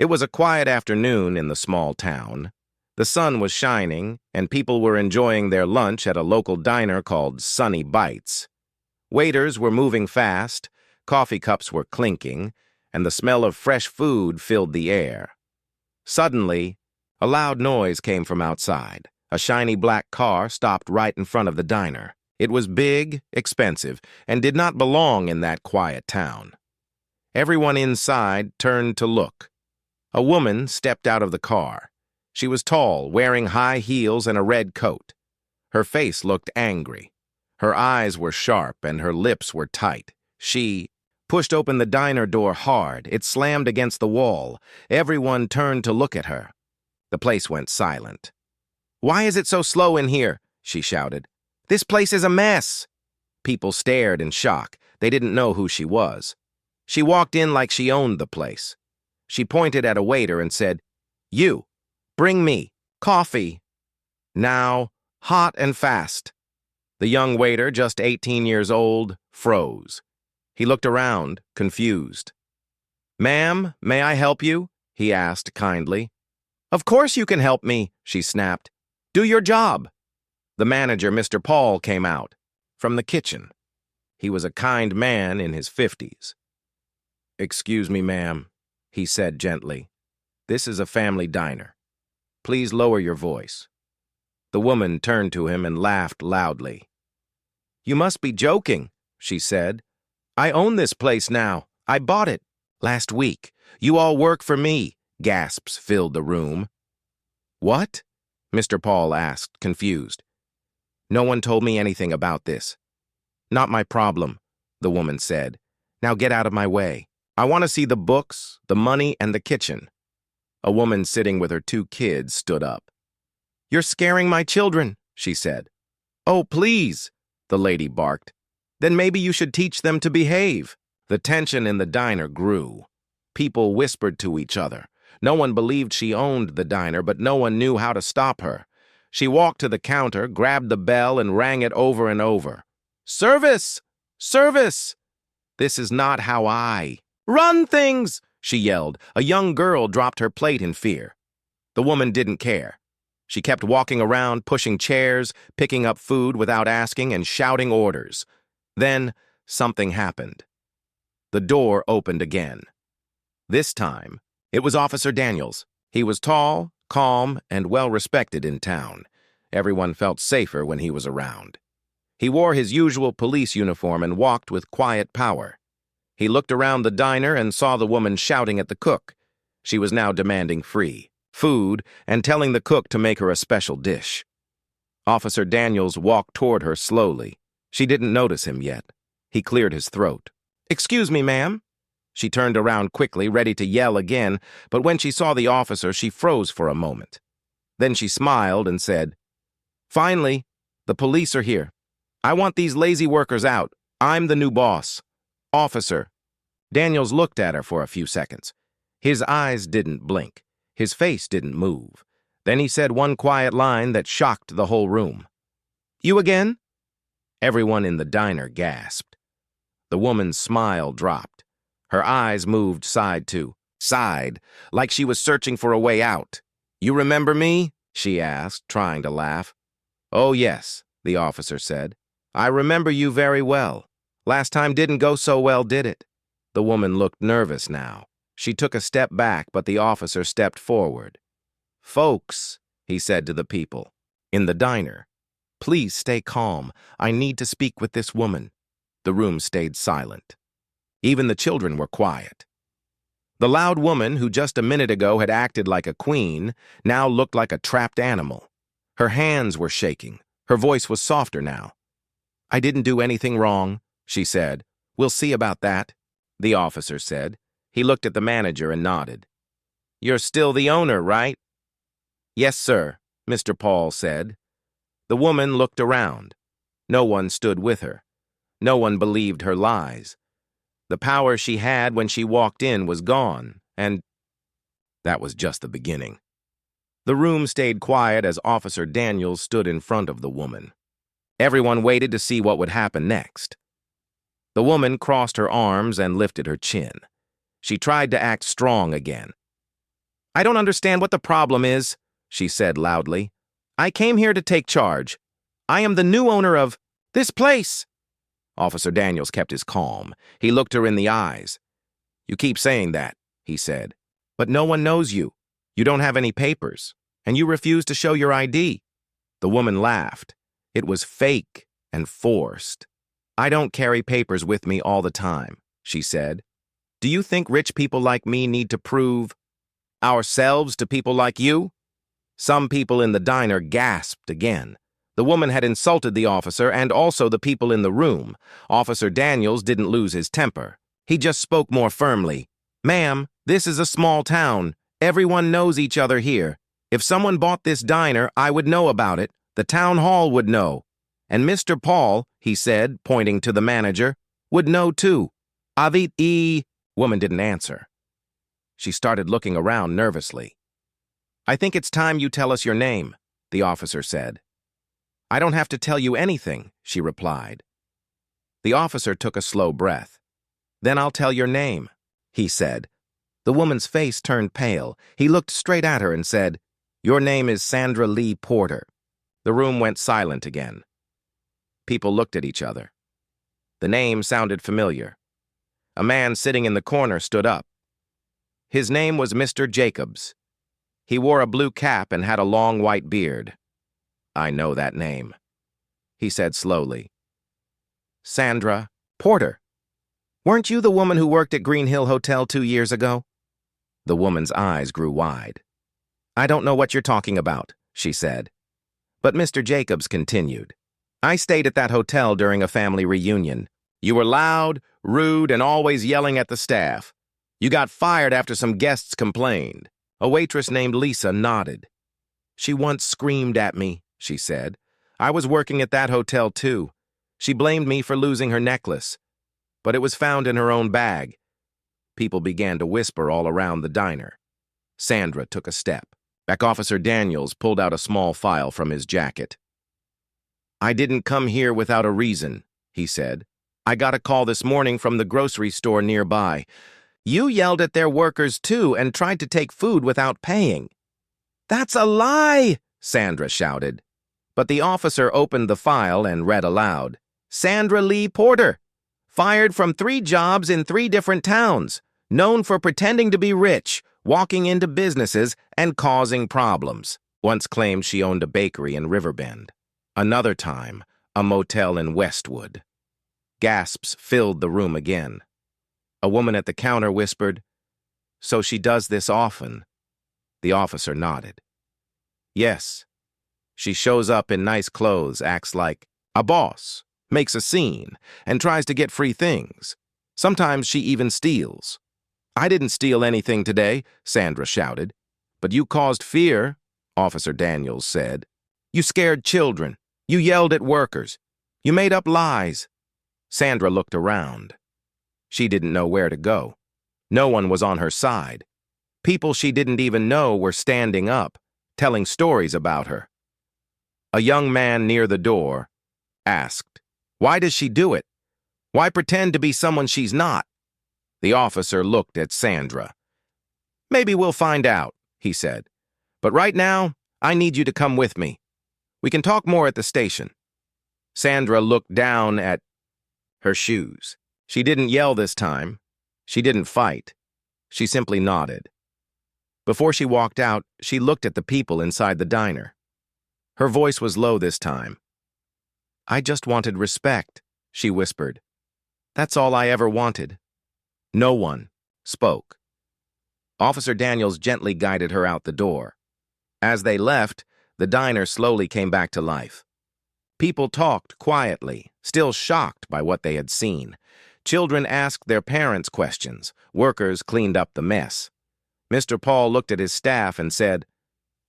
It was a quiet afternoon in the small town. The sun was shining, and people were enjoying their lunch at a local diner called Sunny Bites. Waiters were moving fast, coffee cups were clinking, and the smell of fresh food filled the air. Suddenly, a loud noise came from outside. A shiny black car stopped right in front of the diner. It was big, expensive, and did not belong in that quiet town. Everyone inside turned to look. A woman stepped out of the car. She was tall, wearing high heels and a red coat. Her face looked angry. Her eyes were sharp and her lips were tight. She pushed open the diner door hard. It slammed against the wall. Everyone turned to look at her. The place went silent. "Why is it so slow in here?" she shouted. "This place is a mess." People stared in shock. They didn't know who she was. She walked in like she owned the place. She pointed at a waiter and said, "You, bring me coffee. Now, hot and fast." The young waiter, just 18 years old, froze. He looked around, confused. "Ma'am, may I help you?" he asked kindly. "Of course you can help me," she snapped. "Do your job." The manager, Mr. Paul, came out from the kitchen. He was a kind man in his 50s. "Excuse me, ma'am," he said gently. "This is a family diner. Please lower your voice." The woman turned to him and laughed loudly. "You must be joking," she said. "I own this place now. I bought it last week. You all work for me." Gasps filled the room. "What?" Mr. Paul asked, confused. "No one told me anything about this." "Not my problem," the woman said. "Now get out of my way. I want to see the books, the money, and the kitchen." A woman sitting with her 2 kids stood up. "You're scaring my children," she said. "Oh, please," the lady barked. "Then maybe you should teach them to behave." The tension in the diner grew. People whispered to each other. No one believed she owned the diner, but no one knew how to stop her. She walked to the counter, grabbed the bell, and rang it over and over. "Service! Service! This is not how I run things!" she yelled. A young girl dropped her plate in fear. The woman didn't care. She kept walking around, pushing chairs, picking up food without asking, and shouting orders. Then something happened. The door opened again. This time, it was Officer Daniels. He was tall, calm, and well-respected in town. Everyone felt safer when he was around. He wore his usual police uniform and walked with quiet power. He looked around the diner and saw the woman shouting at the cook. She was now demanding free food and telling the cook to make her a special dish. Officer Daniels walked toward her slowly. She didn't notice him yet. He cleared his throat. "Excuse me, ma'am." She turned around quickly, ready to yell again, but when she saw the officer, she froze for a moment. Then she smiled and said, "Finally, the police are here. I want these lazy workers out. I'm the new boss." "Officer." Daniels looked at her for a few seconds. His eyes didn't blink. His face didn't move. Then he said one quiet line that shocked the whole room. "You again?" Everyone in the diner gasped. The woman's smile dropped. Her eyes moved side to side, like she was searching for a way out. "You remember me?" she asked, trying to laugh. "Oh, yes," the officer said. "I remember you very well. Last time didn't go so well, did it?" The woman looked nervous now. She took a step back, but the officer stepped forward. "Folks," he said to the people in the diner, "please stay calm. I need to speak with this woman." The room stayed silent. Even the children were quiet. The loud woman, who just a minute ago had acted like a queen, now looked like a trapped animal. Her hands were shaking. Her voice was softer now. "I didn't do anything wrong," she said. "We'll see about that," the officer said. He looked at the manager and nodded. "You're still the owner, right?" "Yes, sir," Mr. Paul said. The woman looked around. No one stood with her. No one believed her lies. The power she had when she walked in was gone, and that was just the beginning. The room stayed quiet as Officer Daniels stood in front of the woman. Everyone waited to see what would happen next. The woman crossed her arms and lifted her chin. She tried to act strong again. I don't understand what the problem is, she said loudly. I came here to take charge. I am the new owner of this place. Officer Daniels kept his calm. He looked her in the eyes. You keep saying that, he said, but no one knows you. You don't have any papers, and you refuse to show your ID. The woman laughed. It was fake and forced. I don't carry papers with me all the time, she said. Do you think rich people like me need to prove ourselves to people like you? Some people in the diner gasped again. The woman had insulted the officer and also the people in the room. Officer Daniels didn't lose his temper. He just spoke more firmly. Ma'am, this is a small town. Everyone knows each other here. If someone bought this diner, I would know about it. The town hall would know. And Mr. Paul, he said, pointing to the manager, would know too. Avit. Woman didn't answer. She started looking around nervously. I think it's time you tell us your name, the officer said. I don't have to tell you anything, she replied. The officer took a slow breath. Then I'll tell your name, he said. The woman's face turned pale. He looked straight at her and said, Your name is Sandra Lee Porter. The room went silent again. People looked at each other. The name sounded familiar. A man sitting in the corner stood up. His name was Mr. Jacobs. He wore a blue cap and had a long white beard. I know that name, he said slowly. Sandra Porter. Weren't you the woman who worked at Green Hill Hotel 2 years ago? The woman's eyes grew wide. I don't know what you're talking about, she said. But Mr. Jacobs continued. I stayed at that hotel during a family reunion. You were loud, rude, and always yelling at the staff. You got fired after some guests complained. A waitress named Lisa nodded. She once screamed at me, she said. I was working at that hotel too. She blamed me for losing her necklace, but it was found in her own bag. People began to whisper all around the diner. Sandra took a step. Back Officer Daniels pulled out a small file from his jacket. I didn't come here without a reason, he said. I got a call this morning from the grocery store nearby. You yelled at their workers too and tried to take food without paying. That's a lie, Sandra shouted. But the officer opened the file and read aloud. Sandra Lee Porter, fired from 3 jobs in 3 different towns, known for pretending to be rich, walking into businesses, and causing problems. Once claimed she owned a bakery in Riverbend. Another time, a motel in Westwood. Gasps filled the room again. A woman at the counter whispered, So she does this often? The officer nodded. Yes. She shows up in nice clothes, acts like a boss, makes a scene, and tries to get free things. Sometimes she even steals. I didn't steal anything today, Sandra shouted. But you caused fear, Officer Daniels said. You scared children. You yelled at workers. You made up lies. Sandra looked around. She didn't know where to go. No one was on her side. People she didn't even know were standing up, telling stories about her. A young man near the door asked, Why does she do it? Why pretend to be someone she's not? The officer looked at Sandra. Maybe we'll find out, he said. But right now, I need you to come with me. We can talk more at the station. Sandra looked down at her shoes. She didn't yell this time. She didn't fight. She simply nodded. Before she walked out, she looked at the people inside the diner. Her voice was low this time. I just wanted respect, she whispered. That's all I ever wanted. No one spoke. Officer Daniels gently guided her out the door. As they left, the diner slowly came back to life. People talked quietly, still shocked by what they had seen. Children asked their parents questions. Workers cleaned up the mess. Mr. Paul looked at his staff and said,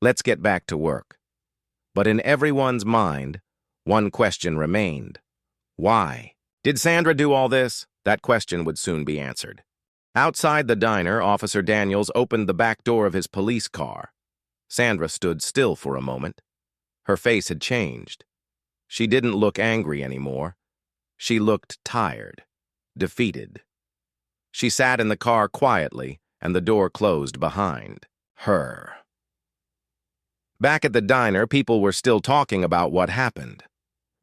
Let's get back to work. But in everyone's mind, one question remained. Why? Did Sandra do all this? That question would soon be answered. Outside the diner, Officer Daniels opened the back door of his police car. Sandra stood still for a moment. Her face had changed. She didn't look angry anymore. She looked tired, defeated. She sat in the car quietly, and the door closed behind her. Back at the diner, people were still talking about what happened.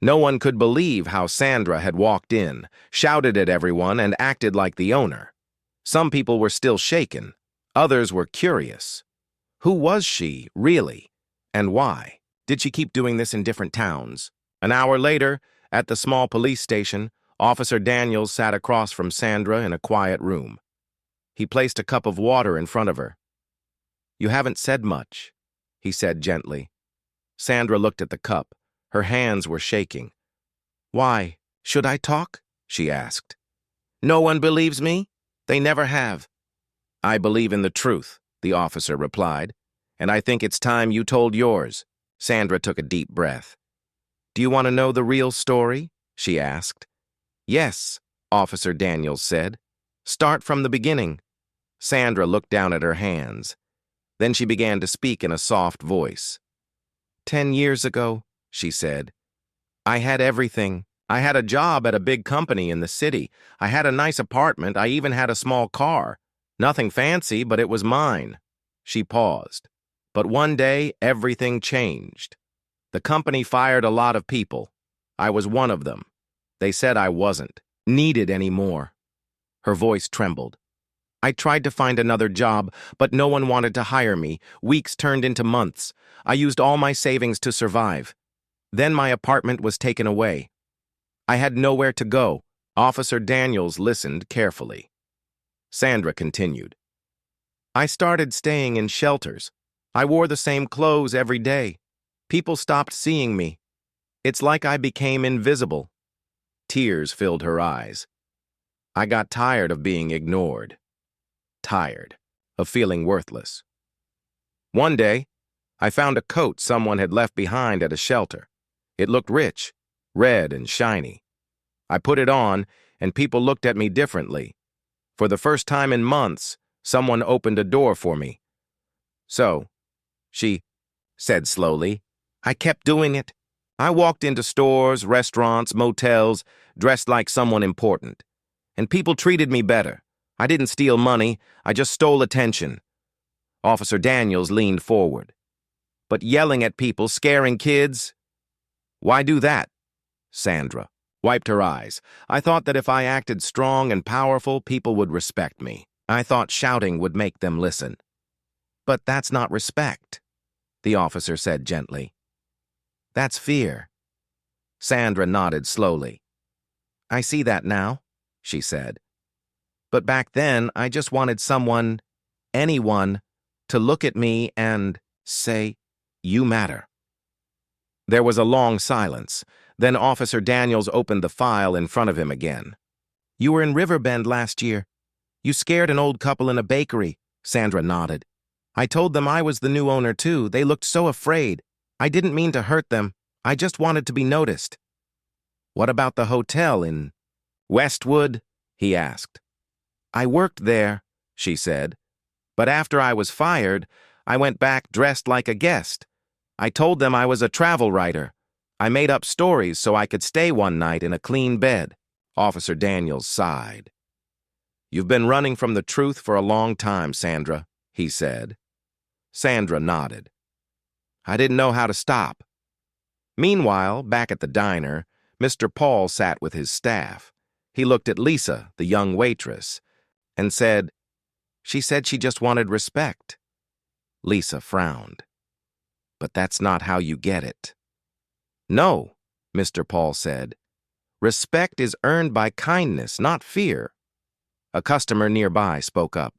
No one could believe how Sandra had walked in, shouted at everyone, and acted like the owner. Some people were still shaken. Others were curious. Who was she, really? And why? Did she keep doing this in different towns? An hour later, at the small police station, Officer Daniels sat across from Sandra in a quiet room. He placed a cup of water in front of her. "You haven't said much," he said gently. Sandra looked at the cup. Her hands were shaking. "Why? Should I talk?" she asked. "No one believes me? They never have." "I believe in the truth," the officer replied, "and I think it's time you told yours." Sandra took a deep breath. "Do you want to know the real story?" she asked. "Yes," Officer Daniels said. "Start from the beginning." Sandra looked down at her hands. Then she began to speak in a soft voice. 10 years ago, she said, I had everything. I had a job at a big company in the city. I had a nice apartment. I even had a small car. Nothing fancy, but it was mine. She paused. But one day, everything changed. The company fired a lot of people. I was one of them. They said I wasn't needed anymore. Her voice trembled. I tried to find another job, but no one wanted to hire me. Weeks turned into months. I used all my savings to survive. Then my apartment was taken away. I had nowhere to go. Officer Daniels listened carefully. Sandra continued. I started staying in shelters. I wore the same clothes every day. People stopped seeing me. It's like I became invisible. Tears filled her eyes. I got tired of being ignored. Tired of feeling worthless. One day, I found a coat someone had left behind at a shelter. It looked rich, red and shiny. I put it on, and people looked at me differently. For the first time in months, someone opened a door for me. So, she said slowly, I kept doing it. I walked into stores, restaurants, motels, dressed like someone important. And people treated me better. I didn't steal money, I just stole attention. Officer Daniels leaned forward. But yelling at people, scaring kids? Why do that? Sandra wiped her eyes. I thought that if I acted strong and powerful, people would respect me. I thought shouting would make them listen. But that's not respect, the officer said gently. That's fear. Sandra nodded slowly. I see that now, she said. But back then, I just wanted someone, anyone, to look at me and say, you matter. There was a long silence. Then Officer Daniels opened the file in front of him again. You were in Riverbend last year. You scared an old couple in a bakery, Sandra nodded. I told them I was the new owner too. They looked so afraid. I didn't mean to hurt them. I just wanted to be noticed. What about the hotel in Westwood? He asked. I worked there, she said. But after I was fired, I went back dressed like a guest. I told them I was a travel writer. I made up stories so I could stay one night in a clean bed. Officer Daniels sighed. You've been running from the truth for a long time, Sandra, he said. Sandra nodded. I didn't know how to stop. Meanwhile, back at the diner, Mr. Paul sat with his staff. He looked at Lisa, the young waitress, and said, She said she just wanted respect. Lisa frowned. But that's not how you get it. No, Mr. Paul said. Respect is earned by kindness, not fear. A customer nearby spoke up.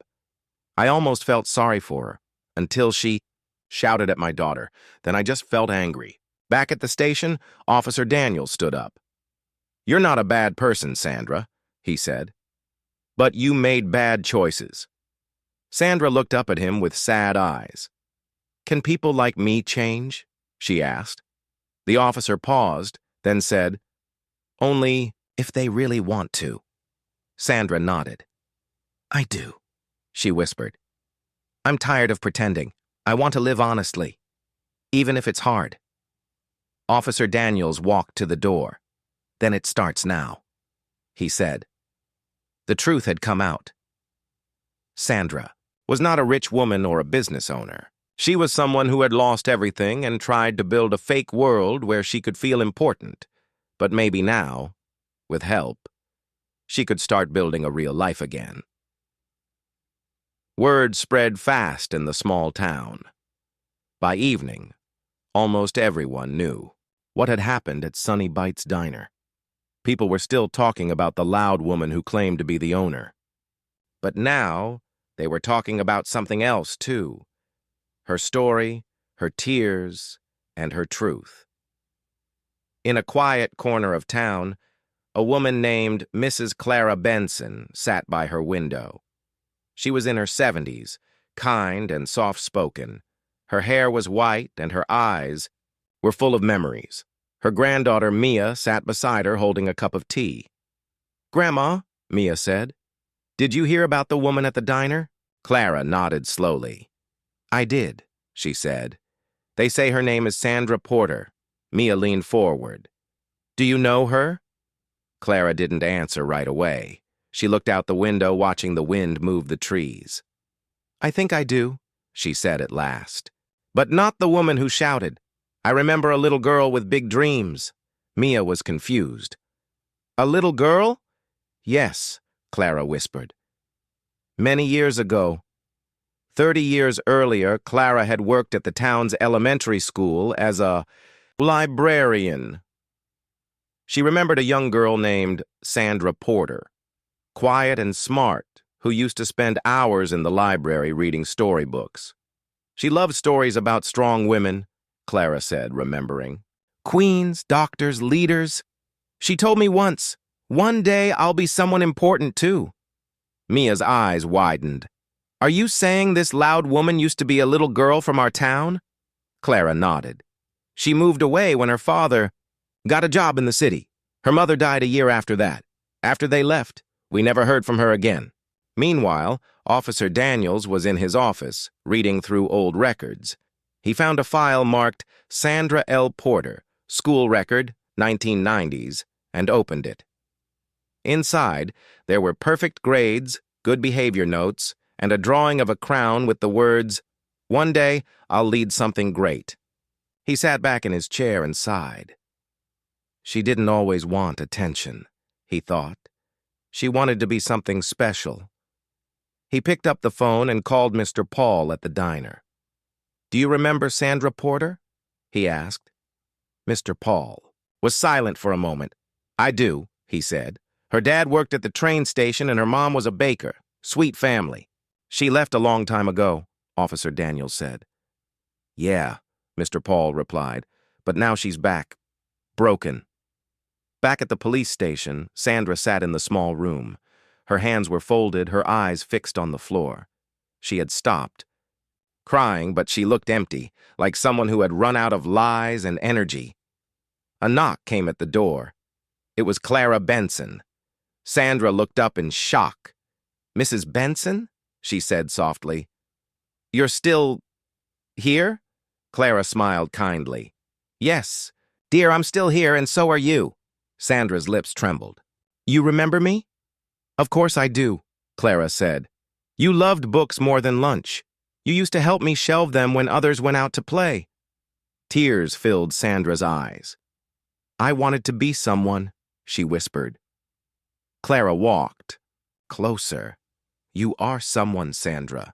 I almost felt sorry for her, until she shouted at my daughter. Then I just felt angry. Back at the station, Officer Daniels stood up. You're not a bad person, Sandra, he said. But you made bad choices. Sandra looked up at him with sad eyes. Can people like me change? She asked. The officer paused, then said, Only if they really want to. Sandra nodded. I do, she whispered. I'm tired of pretending. I want to live honestly, even if it's hard. Officer Daniels walked to the door. Then it starts now, he said. The truth had come out. Sandra, was not a rich woman or a business owner. She was someone who had lost everything and tried to build a fake world where she could feel important. But maybe now, with help, she could start building a real life again. Word spread fast in the small town. By evening, almost everyone knew what had happened at Sunny Bites Diner. People were still talking about the loud woman who claimed to be the owner. But now, they were talking about something else, too. Her story, her tears, and her truth. In a quiet corner of town, a woman named Mrs. Clara Benson sat by her window. She was in her 70s, kind and soft-spoken. Her hair was white and her eyes were full of memories. Her granddaughter, Mia, sat beside her holding a cup of tea. "Grandma," Mia said, "did you hear about the woman at the diner?" Clara nodded slowly. "I did," she said. "They say her name is Sandra Porter." Mia leaned forward. "Do you know her?" Clara didn't answer right away. She looked out the window, watching the wind move the trees. "I think I do," she said at last. "But not the woman who shouted. I remember a little girl with big dreams." Mia was confused. "A little girl?" "Yes," Clara whispered. "Many years ago. 30 years earlier, Clara had worked at the town's elementary school as a librarian. She remembered a young girl named Sandra Porter, quiet and smart, who used to spend hours in the library reading storybooks. She loved stories about strong women, Clara said, remembering. Queens, doctors, leaders. She told me once, "One day I'll be someone important too." Mia's eyes widened. "Are you saying this loud woman used to be a little girl from our town?" Clara nodded. "She moved away when her father got a job in the city. Her mother died a year after that. After they left, we never heard from her again." Meanwhile, Officer Daniels was in his office, reading through old records. He found a file marked Sandra L. Porter, school record, 1990s, and opened it. Inside, there were perfect grades, good behavior notes, and a drawing of a crown with the words, "One day, I'll lead something great." He sat back in his chair and sighed. She didn't always want attention, he thought. She wanted to be something special. He picked up the phone and called Mr. Paul at the diner. "Do you remember Sandra Porter?" he asked. Mr. Paul was silent for a moment. "I do," he said. "Her dad worked at the train station and her mom was a baker. Sweet family." "She left a long time ago," Officer Daniels said. "Yeah," Mr. Paul replied, "but now she's back. Broken." Back at the police station, Sandra sat in the small room. Her hands were folded, her eyes fixed on the floor. She had stopped crying, but she looked empty, like someone who had run out of lies and energy. A knock came at the door. It was Clara Benson. Sandra looked up in shock. "Mrs. Benson?" she said softly. "You're still here?" Clara smiled kindly. "Yes, dear, I'm still here, and so are you." Sandra's lips trembled. "You remember me?" "Of course I do," Clara said. "You loved books more than lunch. You used to help me shelve them when others went out to play." Tears filled Sandra's eyes. "I wanted to be someone," she whispered. Clara walked closer. "You are someone, Sandra.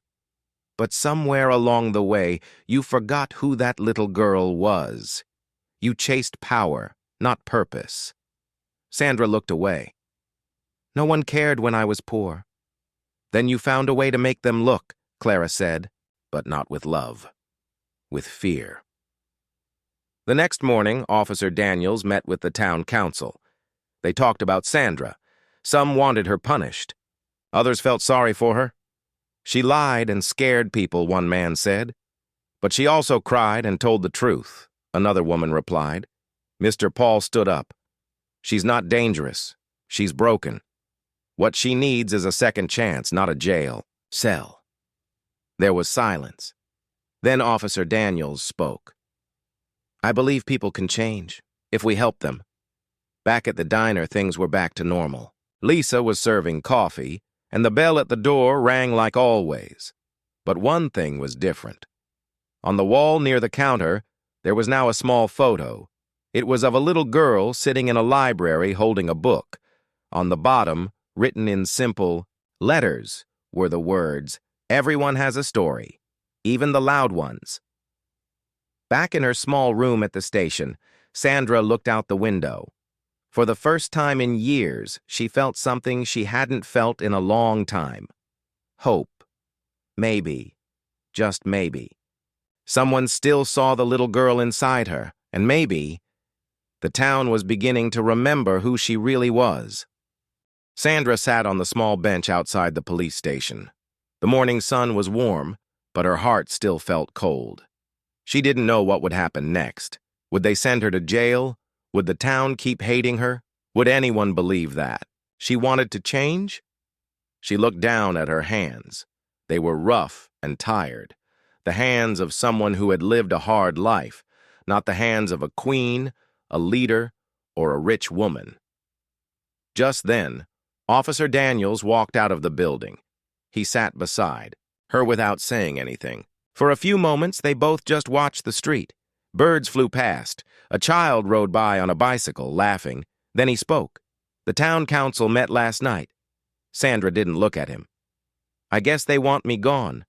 But somewhere along the way, you forgot who that little girl was. You chased power, not purpose." Sandra looked away. "No one cared when I was poor." "Then you found a way to make them look," Clara said, "but not with love. With fear." The next morning, Officer Daniels met with the town council. They talked about Sandra. Some wanted her punished. Others felt sorry for her. "She lied and scared people," one man said. "But she also cried and told the truth," another woman replied. Mr. Paul stood up. "She's not dangerous. She's broken. What she needs is a second chance, not a jail cell." There was silence. Then Officer Daniels spoke. "I believe people can change, if we help them." Back at the diner, things were back to normal. Lisa was serving coffee, and the bell at the door rang like always. But one thing was different. On the wall near the counter, there was now a small photo. It was of a little girl sitting in a library holding a book. On the bottom, written in simple letters, were the words, "Everyone has a story, even the loud ones." Back in her small room at the station, Sandra looked out the window. For the first time in years, she felt something she hadn't felt in a long time. Hope. Maybe. Just maybe. Someone still saw the little girl inside her, and maybe the town was beginning to remember who she really was. Sandra sat on the small bench outside the police station. The morning sun was warm, but her heart still felt cold. She didn't know what would happen next. Would they send her to jail? Would the town keep hating her? Would anyone believe that? She wanted to change? She looked down at her hands. They were rough and tired. The hands of someone who had lived a hard life, not the hands of a queen, a leader, or a rich woman. Just then, Officer Daniels walked out of the building. He sat beside her without saying anything. For a few moments, they both just watched the street. Birds flew past. A child rode by on a bicycle, laughing. Then he spoke. "The town council met last night." Sandra didn't look at him. "I guess they want me gone."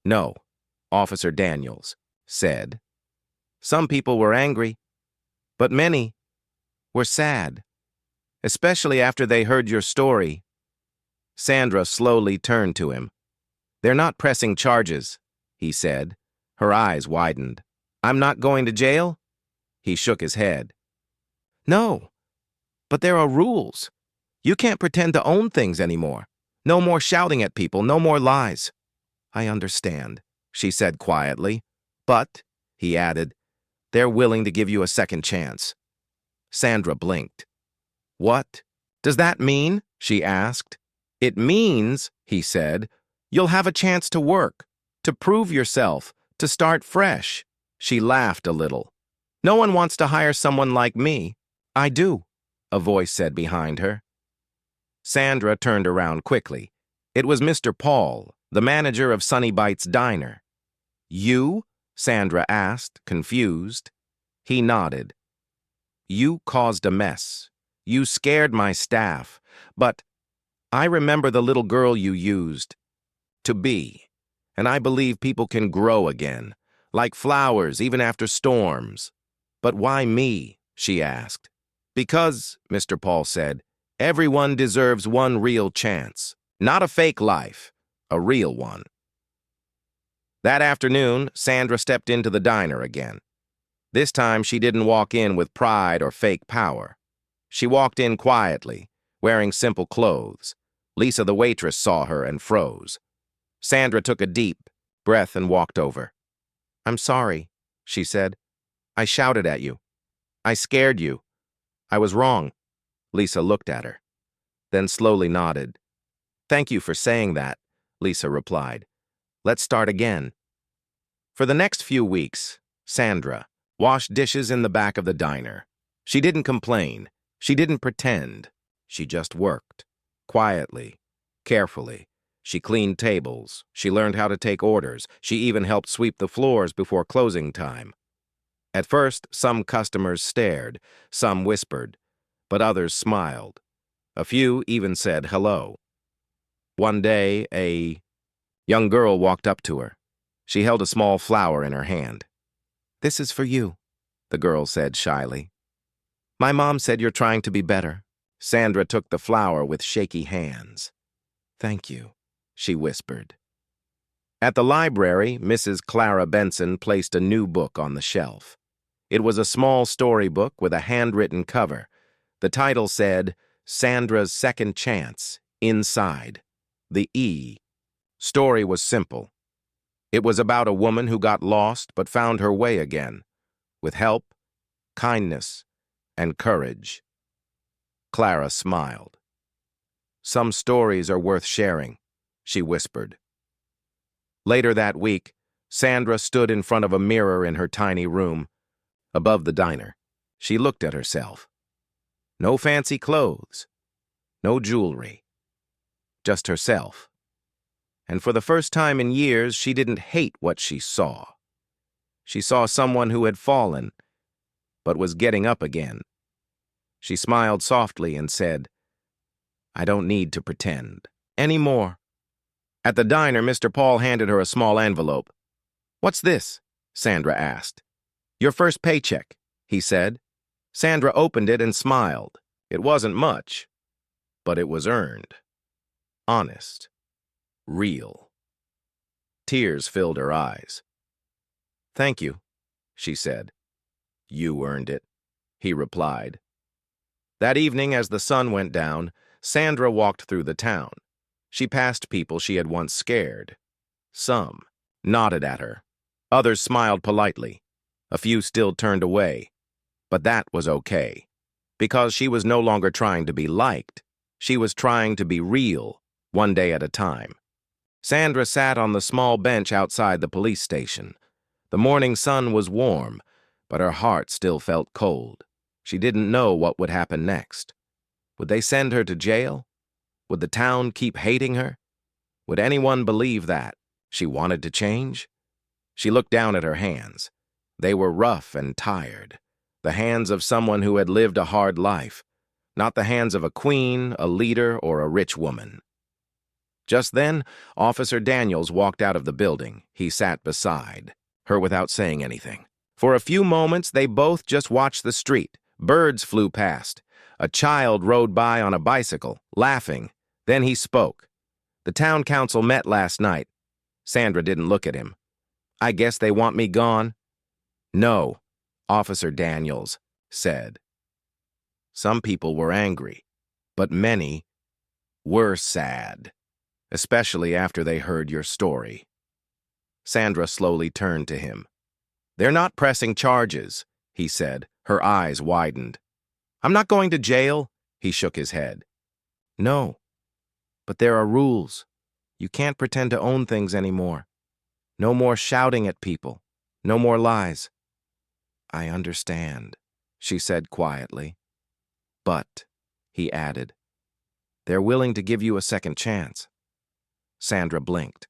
"No," Officer Daniels said. "Some people were angry, but many were sad, especially after they heard your story." Sandra slowly turned to him. "They're not pressing charges," he said. Her eyes widened. "I'm not going to jail?" He shook his head. "No, but there are rules. You can't pretend to own things anymore. No more shouting at people, no more lies." "I understand," she said quietly. "But," he added, "they're willing to give you a second chance." Sandra blinked. "What does that mean?" she asked. "It means," he said, "you'll have a chance to work, to prove yourself, to start fresh." She laughed a little. "No one wants to hire someone like me." "I do," a voice said behind her. Sandra turned around quickly. It was Mr. Paul, the manager of Sunny Bites Diner. "You?" Sandra asked, confused. He nodded. "You caused a mess. You scared my staff. But I remember the little girl you used to be, and I believe people can grow again, like flowers even after storms." "But why me?" she asked. "Because," Mr. Paul said, "everyone deserves one real chance. Not a fake life, a real one." That afternoon, Sandra stepped into the diner again. This time, she didn't walk in with pride or fake power. She walked in quietly, wearing simple clothes. Lisa, the waitress, saw her and froze. Sandra took a deep breath and walked over. "I'm sorry," she said. "I shouted at you. I scared you. I was wrong." Lisa looked at her, then slowly nodded. "Thank you for saying that," Lisa replied. "Let's start again." For the next few weeks, Sandra washed dishes in the back of the diner. She didn't complain. She didn't pretend. She just worked. Quietly, carefully. She cleaned tables. She learned how to take orders. She even helped sweep the floors before closing time. At first, some customers stared, some whispered, but others smiled. A few even said hello. One day, a young girl walked up to her. She held a small flower in her hand. "This is for you," the girl said shyly. "My mom said you're trying to be better." Sandra took the flower with shaky hands. "Thank you," she whispered. At the library, Mrs. Clara Benson placed a new book on the shelf. It was a small storybook with a handwritten cover. The title said, "Sandra's Second Chance, Inside." The E. Story was simple. It was about a woman who got lost but found her way again, with help, kindness, and courage. Clara smiled. "Some stories are worth sharing," she whispered. Later that week, Sandra stood in front of a mirror in her tiny room. Above the diner, she looked at herself. No fancy clothes, no jewelry, just herself. And for the first time in years, she didn't hate what she saw. She saw someone who had fallen, but was getting up again. She smiled softly and said, "I don't need to pretend anymore." At the diner, Mr. Paul handed her a small envelope. "What's this?" Sandra asked. "Your first paycheck," he said. Sandra opened it and smiled. It wasn't much, but it was earned. Honest. Real. Tears filled her eyes. "Thank you," she said. "You earned it," he replied. That evening, as the sun went down, Sandra walked through the town. She passed people she had once scared. Some nodded at her. Others smiled politely. A few still turned away. But that was okay, because she was no longer trying to be liked. She was trying to be real, one day at a time. Sandra sat on the small bench outside the police station. The morning sun was warm, but her heart still felt cold. She didn't know what would happen next. Would they send her to jail? Would the town keep hating her? Would anyone believe that she wanted to change? She looked down at her hands. They were rough and tired. The hands of someone who had lived a hard life, not the hands of a queen, a leader, or a rich woman. Just then, Officer Daniels walked out of the building. He sat beside her without saying anything. For a few moments, they both just watched the street. Birds flew past. A child rode by on a bicycle, laughing. Then he spoke. "The town council met last night." Sandra didn't look at him. "I guess they want me gone?" "No," Officer Daniels said. Some people were angry, but many were sad, especially after they heard your story. Sandra slowly turned to him. "They're not pressing charges," he said. Her eyes widened. "I'm not going to jail," he shook his head. "No, but there are rules. You can't pretend to own things anymore. No more shouting at people. No more lies." "I understand," she said quietly. "But," he added, "they're willing to give you a second chance." Sandra blinked.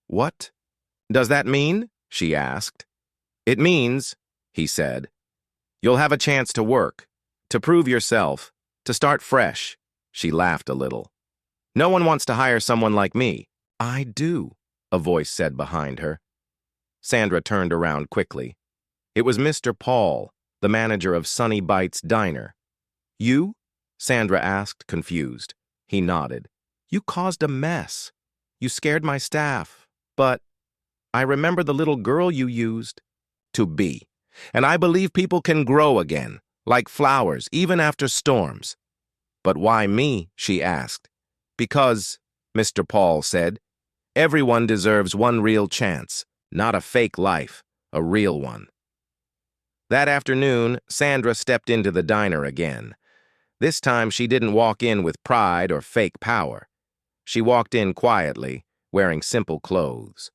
"What does that mean?" she asked. "It means," he said, "you'll have a chance to work, to prove yourself, to start fresh." She laughed a little. "No one wants to hire someone like me." "I do," a voice said behind her. Sandra turned around quickly. It was Mr. Paul, the manager of Sunny Bites Diner. "You?" Sandra asked, confused. He nodded. "You caused a mess. You scared my staff. But I remember the little girl you used to be. And I believe people can grow again, like flowers, even after storms." "But why me?" she asked. "Because," Mr. Paul said, "everyone deserves one real chance, not a fake life, a real one." That afternoon, Sandra stepped into the diner again. This time, she didn't walk in with pride or fake power. She walked in quietly, wearing simple clothes.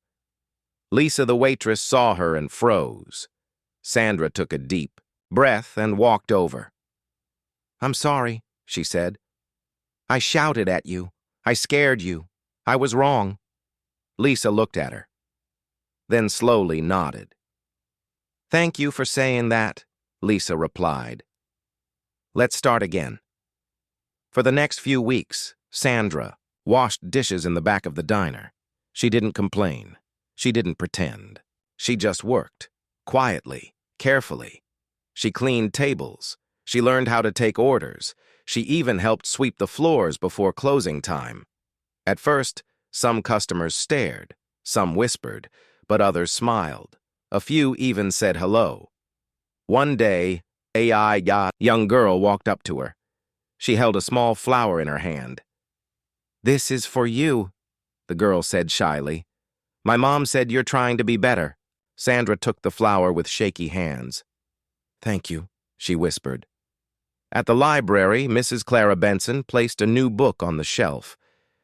Lisa, the waitress, saw her and froze. Sandra took a deep breath and walked over. "I'm sorry," she said. "I shouted at you. I scared you. I was wrong." Lisa looked at her, then slowly nodded. "Thank you for saying that," Lisa replied. "Let's start again." For the next few weeks, Sandra washed dishes in the back of the diner. She didn't complain. She didn't pretend. She just worked, quietly, carefully. She cleaned tables. She learned how to take orders. She even helped sweep the floors before closing time. At first, some customers stared, some whispered, but others smiled. A few even said hello. One day, a young girl walked up to her. She held a small flower in her hand. "This is for you," the girl said shyly. "My mom said you're trying to be better." Sandra took the flower with shaky hands. "Thank you," she whispered. At the library, Mrs. Clara Benson placed a new book on the shelf.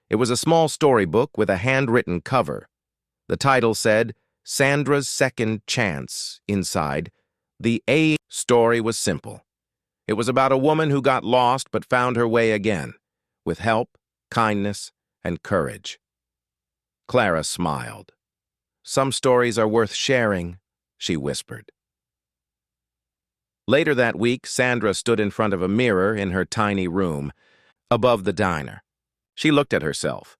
It was a small storybook with a handwritten cover. The title said, "Sandra's Second Chance." Inside, the A story was simple. It was about a woman who got lost but found her way again, with help, kindness, and courage. Clara smiled. Some stories are worth sharing, she whispered. Later that week, Sandra stood in front of a mirror in her tiny room, above the diner. She looked at herself.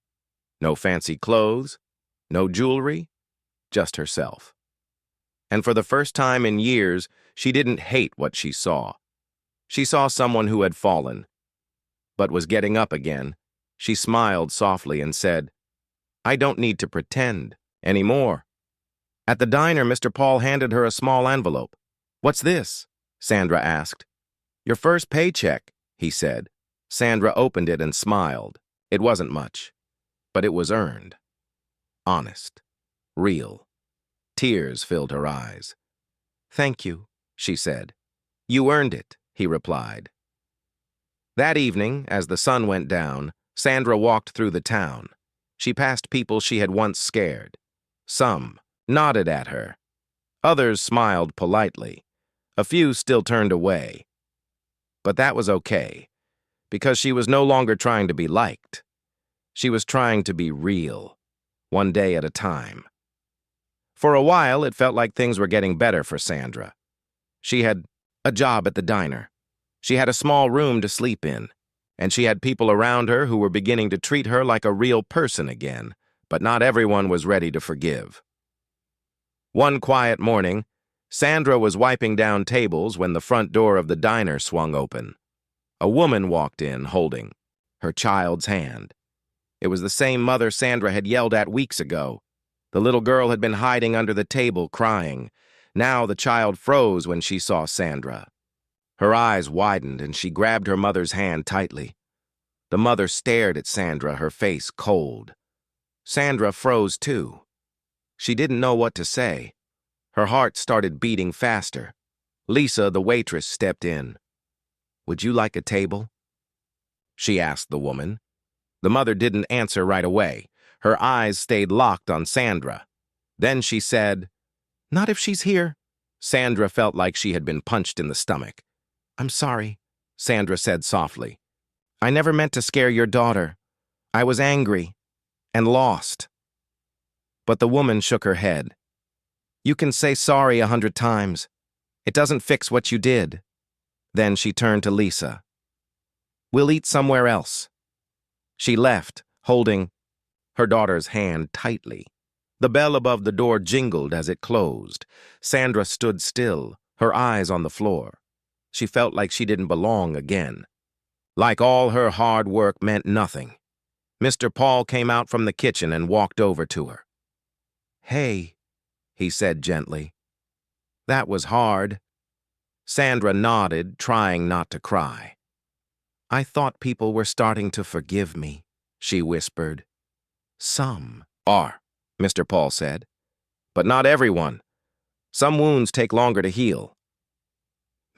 No fancy clothes, no jewelry, just herself. And for the first time in years, she didn't hate what she saw. She saw someone who had fallen, but was getting up again. She smiled softly and said, I don't need to pretend anymore. At the diner, Mr. Paul handed her a small envelope. What's this? Sandra asked. Your first paycheck, he said. Sandra opened it and smiled. It wasn't much, but it was earned. Honest. Real. Tears filled her eyes. Thank you, she said. You earned it, he replied. That evening, as the sun went down, Sandra walked through the town. She passed people she had once scared. Some nodded at her. Others smiled politely. A few still turned away. But that was okay, because she was no longer trying to be liked. She was trying to be real, one day at a time. For a while, it felt like things were getting better for Sandra. She had a job at the diner. She had a small room to sleep in, and she had people around her who were beginning to treat her like a real person again, but not everyone was ready to forgive. One quiet morning, Sandra was wiping down tables when the front door of the diner swung open. A woman walked in, holding her child's hand. It was the same mother Sandra had yelled at weeks ago. The little girl had been hiding under the table, crying. Now the child froze when she saw Sandra. Her eyes widened, and she grabbed her mother's hand tightly. The mother stared at Sandra, her face cold. Sandra froze too. She didn't know what to say. Her heart started beating faster. Lisa, the waitress, stepped in. Would you like a table? She asked the woman. The mother didn't answer right away. Her eyes stayed locked on Sandra. Then she said, Not if she's here. Sandra felt like she had been punched in the stomach. I'm sorry, Sandra said softly. I never meant to scare your daughter. I was angry and lost. But the woman shook her head. You can say sorry 100 times. It doesn't fix what you did. Then she turned to Lisa. We'll eat somewhere else. She left, holding her daughter's hand tightly. The bell above the door jingled as it closed. Sandra stood still, her eyes on the floor. She felt like she didn't belong again. Like all her hard work meant nothing. Mr. Paul came out from the kitchen and walked over to her. Hey, he said gently. That was hard. Sandra nodded, trying not to cry. I thought people were starting to forgive me, she whispered. Some are, Mr. Paul said. But not everyone. Some wounds take longer to heal.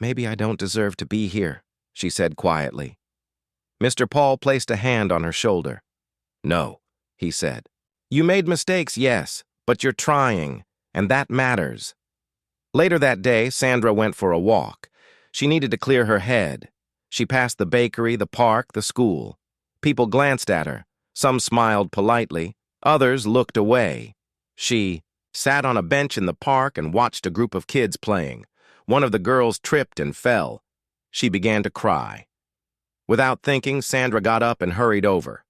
Maybe I don't deserve to be here, she said quietly. Mr. Paul placed a hand on her shoulder. No, he said. You made mistakes, yes, but you're trying, and that matters. Later that day, Sandra went for a walk. She needed to clear her head. She passed the bakery, the park, the school. People glanced at her. Some smiled politely. Others looked away. She sat on a bench in the park and watched a group of kids playing. One of the girls tripped and fell. She began to cry. Without thinking, Sandra got up and hurried over.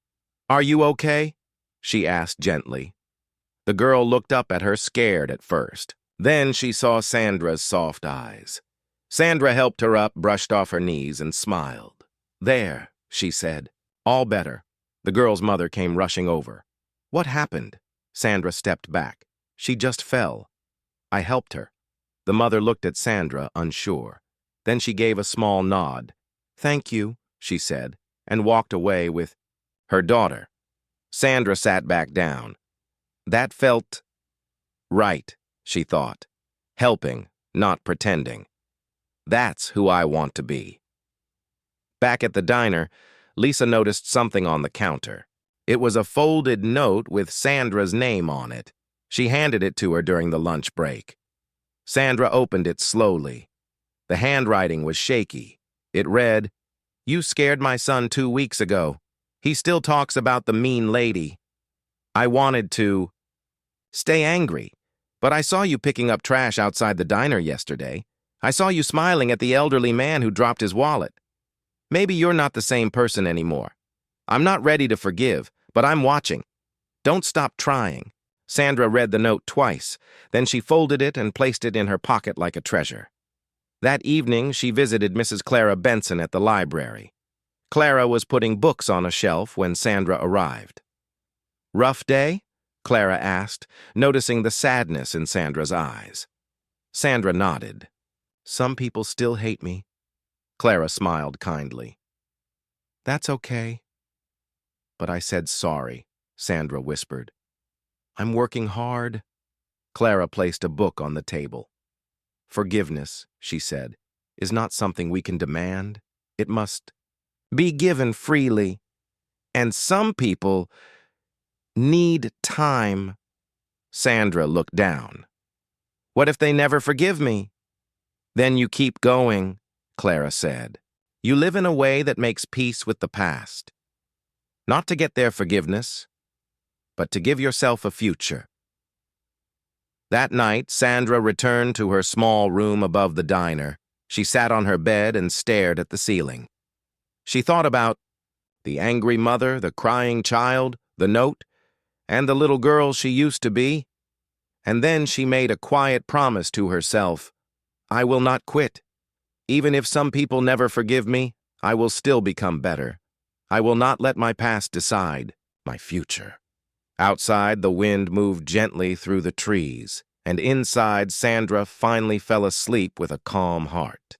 Are you okay? She asked gently. The girl looked up at her, scared at first. Then she saw Sandra's soft eyes. Sandra helped her up, brushed off her knees, and smiled. There, she said. All better. The girl's mother came rushing over. What happened? Sandra stepped back. She just fell. I helped her. The mother looked at Sandra, unsure. Then she gave a small nod. Thank you, she said, and walked away with her daughter. Sandra sat back down. That felt right, she thought. Helping, not pretending. That's who I want to be. Back at the diner, Lisa noticed something on the counter. It was a folded note with Sandra's name on it. She handed it to her during the lunch break. Sandra opened it slowly. The handwriting was shaky. It read, You scared my son 2 weeks ago. He still talks about the mean lady. I wanted to stay angry, but I saw you picking up trash outside the diner yesterday. I saw you smiling at the elderly man who dropped his wallet. Maybe you're not the same person anymore. I'm not ready to forgive, but I'm watching. Don't stop trying." Sandra read the note twice, then she folded it and placed it in her pocket like a treasure. That evening, she visited Mrs. Clara Benson at the library. Clara was putting books on a shelf when Sandra arrived. "Rough day?" Clara asked, noticing the sadness in Sandra's eyes. Sandra nodded. "Some people still hate me." Clara smiled kindly. "That's okay." "But I said sorry," Sandra whispered. "I'm working hard." Clara placed a book on the table. "Forgiveness," she said, "is not something we can demand. It must be given freely. And some people need time." Sandra looked down. "What if they never forgive me?" "Then you keep going," Clara said. "You live in a way that makes peace with the past. Not to get their forgiveness, but to give yourself a future." That night, Sandra returned to her small room above the diner. She sat on her bed and stared at the ceiling. She thought about the angry mother, the crying child, the note, and the little girl she used to be. And then she made a quiet promise to herself: "I will not quit. Even if some people never forgive me, I will still become better. I will not let my past decide my future." Outside, the wind moved gently through the trees, and inside, Sandra finally fell asleep with a calm heart.